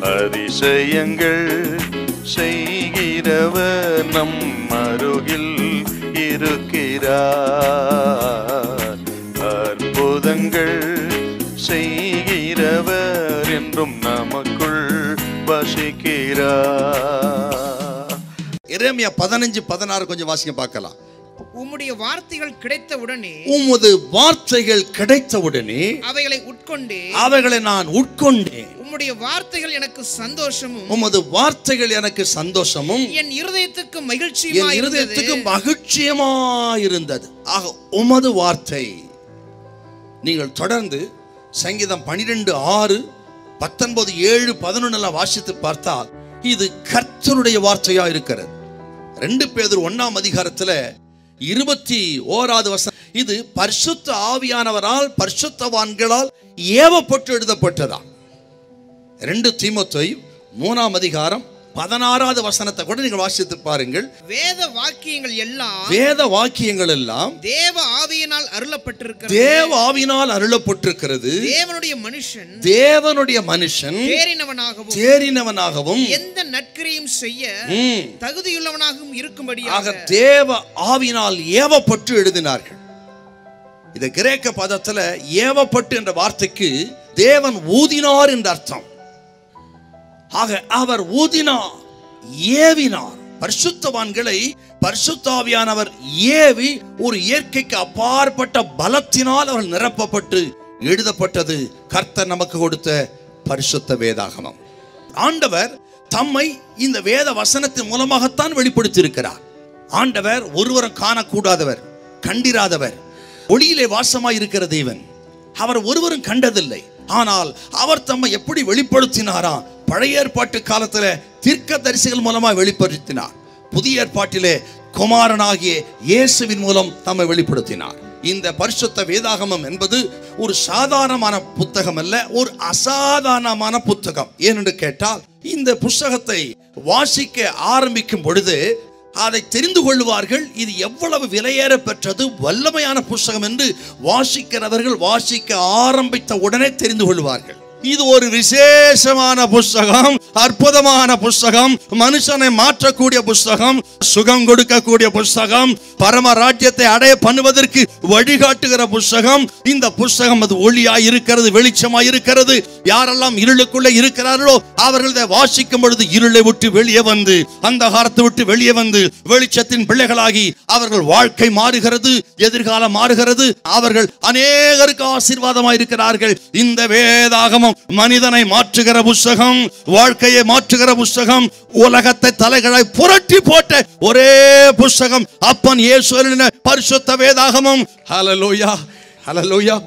அதிசயங்கள் செய்கிறவர் நம் அருகில் இருக்கிறார். அற்புதங்கள் செய்கிறவர் என்றும் நமக்குள் வசிக்கிறார். எரேமியா 15:16 கொஞ்சம் வாசிக்க பார்க்கலாம். உம்முடைய வார்த்தைகள் கிடைத்தவுடனே, உமது வார்த்தைகள் கிடைத்தவுடனே அவைகளை உட்கொண்டே, அவைகளை நான் உட்கொண்டேன். உம்முடைய வார்த்தைகள் எனக்கு சந்தோஷமும், உமது வார்த்தைகள் எனக்கு சந்தோஷமும், என் இருதயத்துக்கு மகிழ்ச்சியமாயிருந்தது. ஆக உமது வார்த்தை. நீங்கள் தொடர்ந்து சங்கீதம் 12:6, 19, 7, 11 வாசித்து பார்த்தால் இது கர்த்தருடைய வார்த்தையா இருக்கிறது. 2 பேதுரு 1ஆம் அதிகாரத்துல 21வது வசனம், இது பரிசுத்த ஆவியானவரால் பரிசுத்தவான்களால் ஏவப்பட்டு எழுதப்பட்டதா. 2 தீமோத்தேயு 3ஆம் அதிகாரம் 16வது வசனத்தை கூட நீங்கள் வாசித்து பாருங்கள். வேத வாக்கியங்கள் எல்லாம் தேவ ஆவியினால் அருளப்பட்டிருக்கிறது. தேவ ஆவியினால் அருளப்பட்டிருக்கிறது. தேவனுடைய மனுஷன் தேறினவனாகவும் எந்த நற்கிரியும் செய்ய தகுதியுள்ளவனாகவும் இருக்கும்படியாக தேவ ஆவியினால் ஏவப்பட்டு எழுதினார்கள். இந்த கிரேக்க பதத்துல ஏவப்பட்டு என்ற வார்த்தைக்கு தேவன் ஊதினார் என்ற அர்த்தம். ஆக அவர் ஊதினார், ஏவினார். பரிசுத்தவான்களை பரிசுத்த ஆவியானவர் ஏவி ஒரு இயற்கைக்கு அப்பாற்பட்ட பலத்தினால் அவர்கள் நிரப்பப்பட்டு எழுதப்பட்டது கர்த்தர் நமக்கு கொடுத்த பரிசுத்த வேதாகமம். ஆண்டவர் தம்மை இந்த வேத வசனத்தின் மூலமாகத்தான் வெளிப்படுத்தி இருக்கிறார். ஆண்டவர் ஒருவரும் காணக்கூடாதவர், கண்டிராதவர், ஒளியிலே வாசமாய் இருக்கிற தேவன். அவர் ஒருவரும் கண்டதில்லை. ஆனால் அவர் தம்மை எப்படி வெளிப்படுத்தினாரா? பழைய ஏற்பாட்டு காலத்துல தீர்க்கதரிசிகள் மூலமாக வெளிப்படுத்தினார். புதிய ஏற்பாட்டிலே குமாரனாகிய இயேசுவின் மூலம் தம்மை வெளிப்படுத்தினார். இந்த பரிசுத்த வேதாகமம் என்பது ஒரு சாதாரணமான புத்தகம் அல்ல, ஒரு அசாதாரணமான புத்தகம். ஏனென்று கேட்டால் இந்த புத்தகத்தை வாசிக்க ஆரம்பிக்கும் பொழுது அதை தெரிந்து கொள்வார்கள், இது எவ்வளவு விலையேற பெற்றது, வல்லமையான புத்தகம் என்று வாசிக்கிறவர்கள் வாசிக்க ஆரம்பித்த உடனே தெரிந்து கொள்வார்கள். இது ஒரு விசேஷமான புத்தகம், அற்புதமான புத்தகம், மனுஷனை மாற்றக்கூடிய புத்தகம், சுகம் கொடுக்கக்கூடிய புத்தகம், பரம ராஜ்யத்தை அடைய பண்ணுவதற்கு வழிகாட்டுகிற புத்தகம். இந்த புத்தகம் அது ஒளியாய் இருக்கிறது, வெளிச்சமாய் இருக்கிறது. யாரெல்லாம் இருளுக்குள்ளே இருக்கிறார்களோ அவர்கள் வாசிக்கும் பொழுது இருளை விட்டு வெளியே வந்து, அந்தகாரத்தை விட்டு வெளியே வந்து வெளிச்சத்தின் பிள்ளைகளாகி அவர்கள் வாழ்க்கை மாறுகிறது, எதிர்காலம் மாறுகிறது. அவர்கள் அநேகருக்கு ஆசீர்வாதமாய் இருக்கிறார்கள். இந்த வேதாகமம் மனிதனை மாற்றுகிற புத்தகம், வாழ்க்கையை மாற்றுகிற புத்தகம், உலகத்தை தலைகளை புரட்டி போட்ட ஒரே புத்தகம் அப்பன் இயேசு பரிசுத்த வேதாகமம். ஹல்லேலூயா, ஹல்லேலூயா.